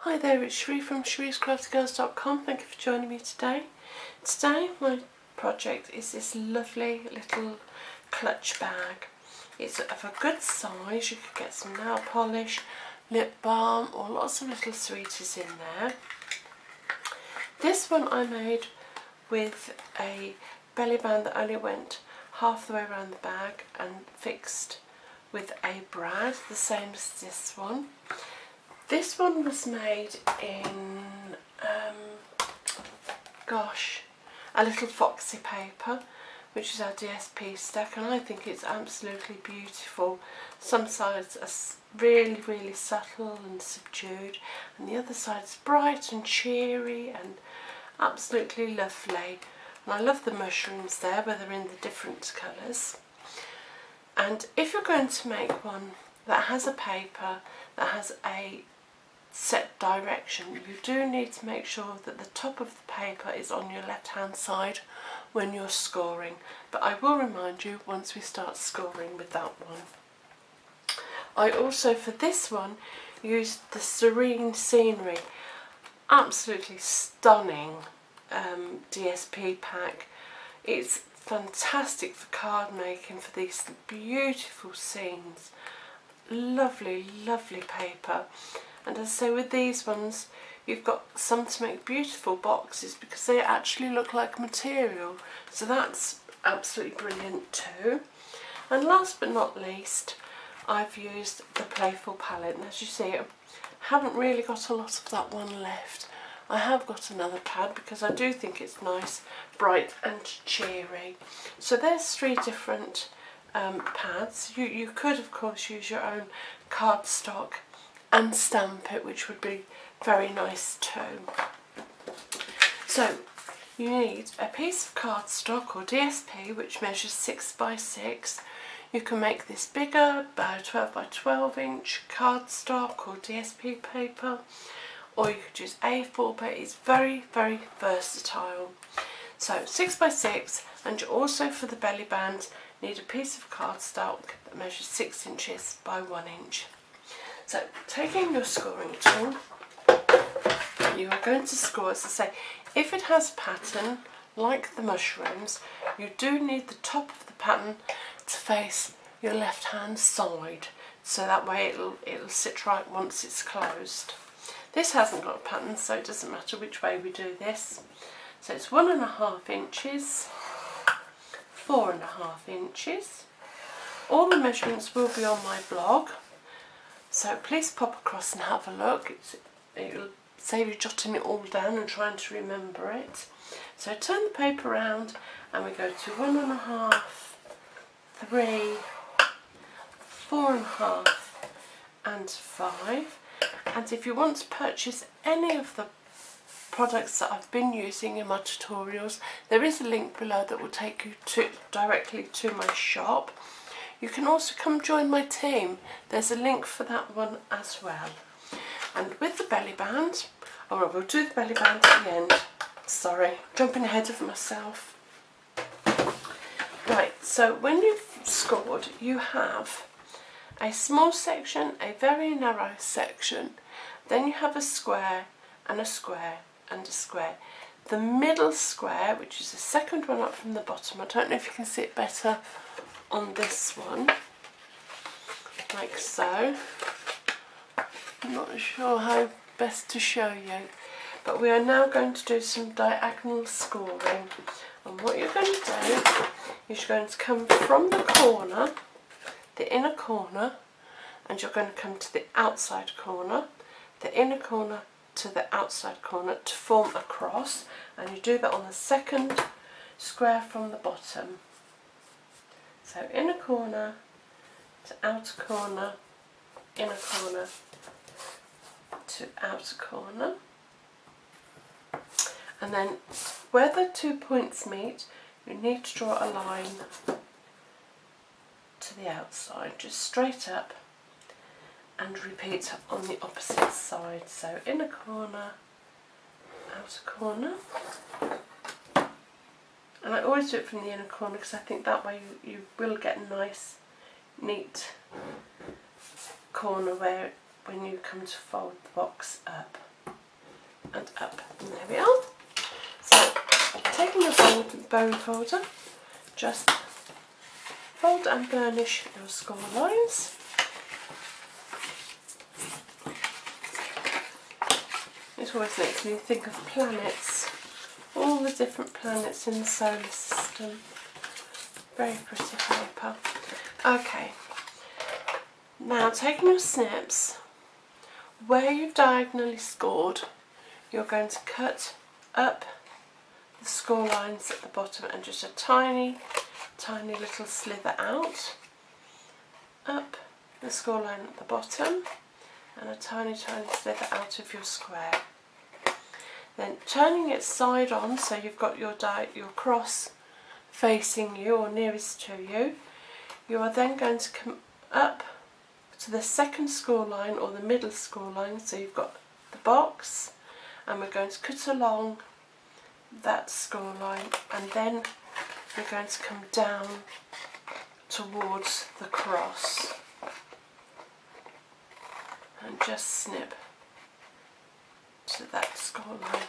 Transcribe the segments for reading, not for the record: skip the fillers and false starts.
Hi there, it's Cherie from Cherie'sCraftyGirls.com. Thank you for joining me today. Today my project is this lovely little clutch bag. It's of a good size. You could get some nail polish, lip balm or lots of little sweeties in there. This one I made with a belly band that only went half the way around the bag and fixed with a brad, the same as this one. This one was made in, a little foxy paper, which is our DSP stack, and I think it's absolutely beautiful. Some sides are really, really subtle and subdued, and the other side's bright and cheery and absolutely lovely. And I love the mushrooms there, where they're in the different colours. And if you're going to make one that has a paper that has a set direction, you do need to make sure that the top of the paper is on your left hand side when you're scoring, but I will remind you once we start scoring with that one. I also, for this one, used the Serene Scenery, absolutely stunning DSP pack. It's fantastic for card making for these beautiful scenes. Lovely, lovely paper. And as I say, with these ones, you've got some to make beautiful boxes because they actually look like material. So that's absolutely brilliant too. And last but not least, I've used the Playful palette. And as you see, I haven't really got a lot of that one left. I have got another pad because I do think it's nice, bright and cheery. So there's 3 different pads. You could of course use your own cardstock and stamp it, which would be very nice too. So you need a piece of cardstock or DSP which measures 6 by 6. You can make this bigger, about 12 by 12 inch cardstock or DSP paper, or you could use A4, but it's very, very versatile. So 6 by 6, and you also, for the belly band, need a piece of cardstock that measures 6 inches by 1 inch. So taking your scoring tool, you are going to score, as I say, if it has a pattern like the mushrooms, you do need the top of the pattern to face your left hand side, so that way it'll sit right once it's closed. This hasn't got a pattern, so it doesn't matter which way we do this. So it's 1.5 inches, 4.5 inches. All the measurements will be on my blog, so please pop across and have a look. It'll save you jotting it all down and trying to remember it. So turn the paper around and we go to 1.5, 3, 4.5 and 5. And if you want to purchase any of the products that I've been using in my tutorials, there is a link below that will take you directly to my shop. You can also come join my team. There's a link for that one as well. And with the belly band, oh, we'll do the belly band at the end. Sorry, jumping ahead of myself. Right, so when you've scored, you have a small section, a very narrow section, then you have a square and a square and a square. The middle square, which is the second one up from the bottom, I don't know if you can see it better on this one, like so. I'm not sure how best to show you, but we are now going to do some diagonal scoring. And what you're going to do is you're going to come from the corner, the inner corner, and you're going to come to the outside corner, the inner corner to the outside corner to form a cross, and you do that on the second square from the bottom. So inner corner to outer corner, inner corner to outer corner, and then where the 2 points meet, you need to draw a line to the outside, just straight up, and repeat on the opposite side. So inner corner, outer corner, and I always do it from the inner corner because I think that way you will get a nice neat corner where when you come to fold the box up. And there we are. So taking your bone folder, just fold and burnish your score lines. It always makes me think of planets, all the different planets in the solar system. Very pretty paper. Okay, now taking your snips, where you've diagonally scored, you're going to cut up the score lines at the bottom and just a tiny little slither out, up the score line at the bottom and a tiny slither out of your square. Then turning it side on, so you've got your cross facing you or nearest to you, you are then going to come up to the second score line or the middle score line, so you've got the box, and we're going to cut along that score line, and then we're going to come down towards the cross and just snip to that score line,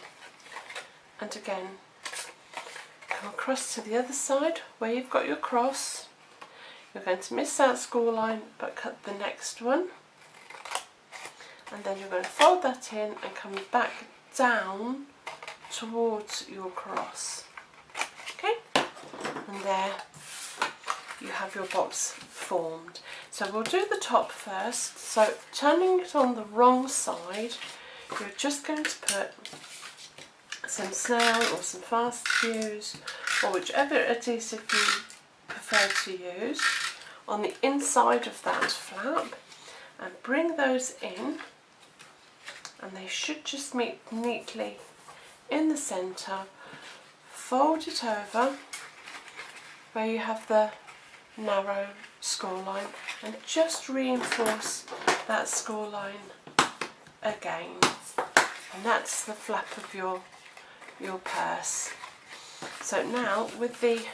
and again come across to the other side where you've got your cross. You're going to miss that score line but cut the next one, and then you're going to fold that in and come back down towards your cross. Okay, and there you have your box formed. So we'll do the top first. So turning it on the wrong side, you're just going to put some snail or some fast fuse or whichever adhesive you prefer to use on the inside of that flap, and bring those in, and they should just meet neatly in the centre. Fold it over where you have the narrow score line and just reinforce that score line again, and that's the flap of your purse. So now with the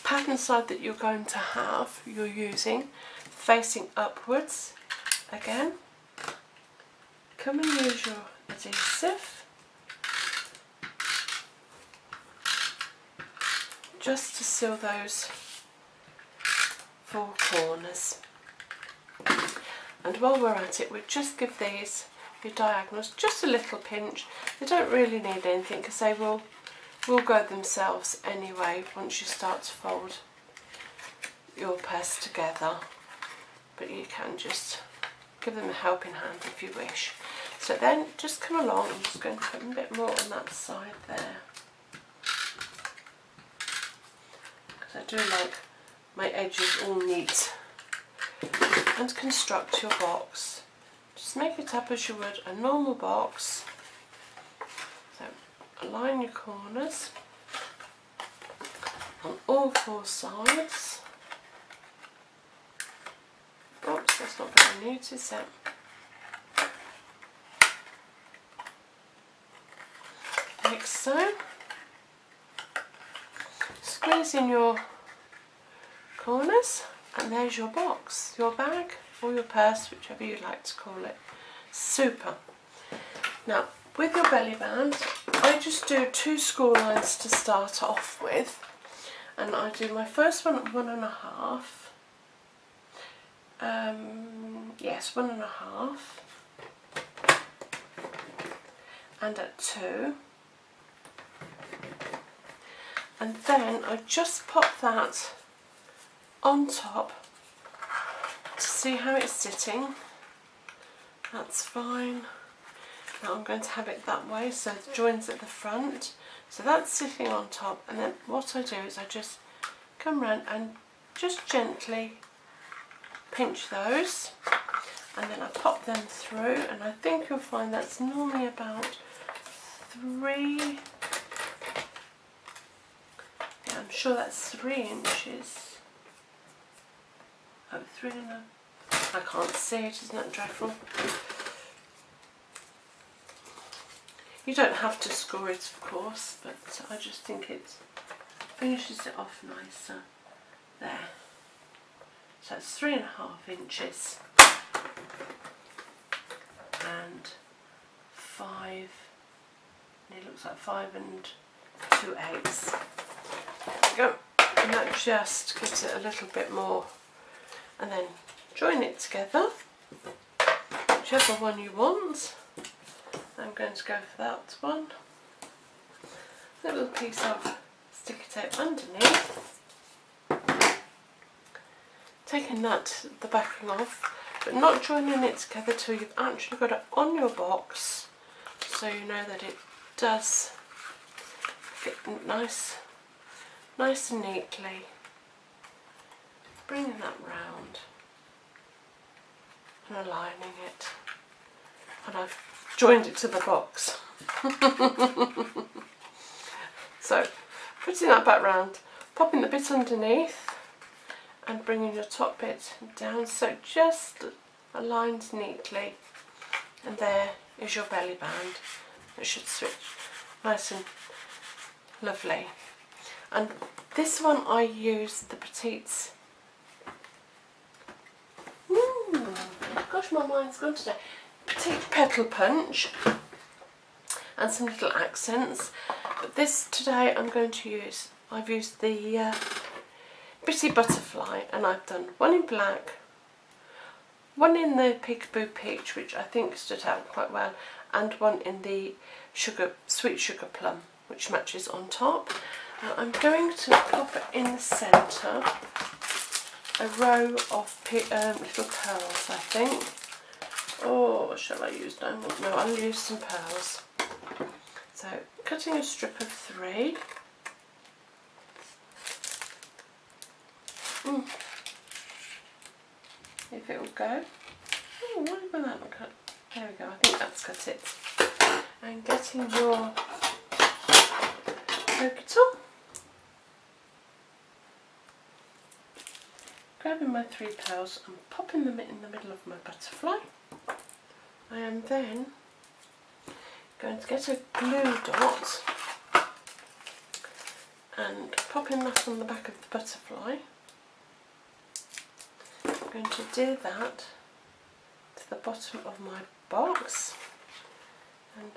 pattern side that you're going to have, you're using facing upwards, again come and use your adhesive just to seal those four corners. And while we're at it, we'll just give these, your diagonals, just a little pinch. They don't really need anything because they will go themselves anyway once you start to fold your purse together, but you can just give them a helping hand if you wish. So then just come along, I'm just going to put a bit more on that side there, because I do like my edges all neat. And construct your box. Just make it up as you would a normal box. So align your corners on all four sides. Oops, that's not very neat, is it? Like so. Squeeze in your corners, and there's your box, your bag or your purse, whichever you like to call it. Super. Now with your belly band, I just do 2 score lines to start off with, and I do my first one at 1.5. Yes, 1.5, and at 2, and then I just pop that on top to see how it's sitting. That's fine. Now I'm going to have it that way, so the join's at the front, so that's sitting on top, and then what I do is I just come round and just gently pinch those, and then I pop them through, and I think you'll find that's normally about 3, yeah, I'm sure that's 3 inches. Oh, 3.5. I can't see it, isn't that dreadful? You don't have to score it, of course, but I just think it finishes it off nicer. There. So it's 3.5 inches and 5 and it looks like 5 2/8. There we go. And that just gives it a little bit more. And then join it together, whichever one you want. I'm going to go for that one. A little piece of sticky tape underneath. Taking the backing off, but not joining it together till you've actually got it on your box, so you know that it does fit nice and neatly. Bringing that round and aligning it, and I've joined it to the box. So putting that back round, popping the bit underneath and bringing your top bit down so it just aligns neatly, and there is your belly band. It should switch nice and lovely. And this one I use the Petites. Gosh, my mind's gone today. Petite Petal Punch and some little accents. But this today I've used the Bitty Butterfly, and I've done one in black, one in the Peekaboo Peach, which I think stood out quite well, and one in the Sweet Sugar Plum, which matches on top. Now I'm going to pop in the centre a row of little pearls, I think. Or shall I use diamond? No, I'll use some pearls. So cutting a strip of 3. If it will go. Oh, why will that not cut? There we go, I think that's cut it. And getting your polka tool. Grabbing my 3 pearls and popping them in the middle of my butterfly. I am then going to get a glue dot and popping that on the back of the butterfly. I'm going to do that to the bottom of my box and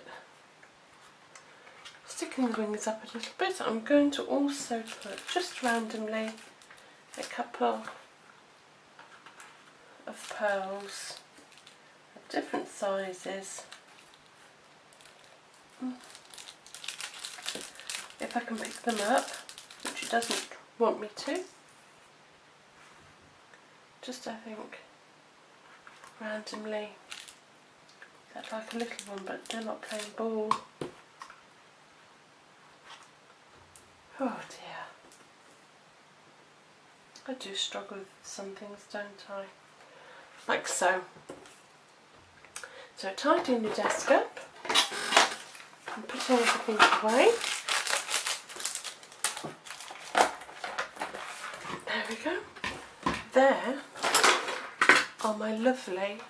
sticking the wings up a little bit. I'm going to also put just randomly a couple of pearls of different sizes, if I can pick them up, which it doesn't want me to. Just, I think, randomly. That's like a little one, but they're not playing ball. Oh dear. I do struggle with some things, don't I? Like so. So tidying your desk up and putting everything away. There we go. There are my lovely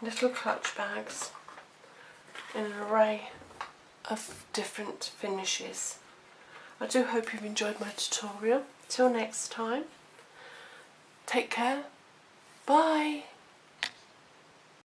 little clutch bags in an array of different finishes. I do hope you've enjoyed my tutorial. Till next time, take care. Bye.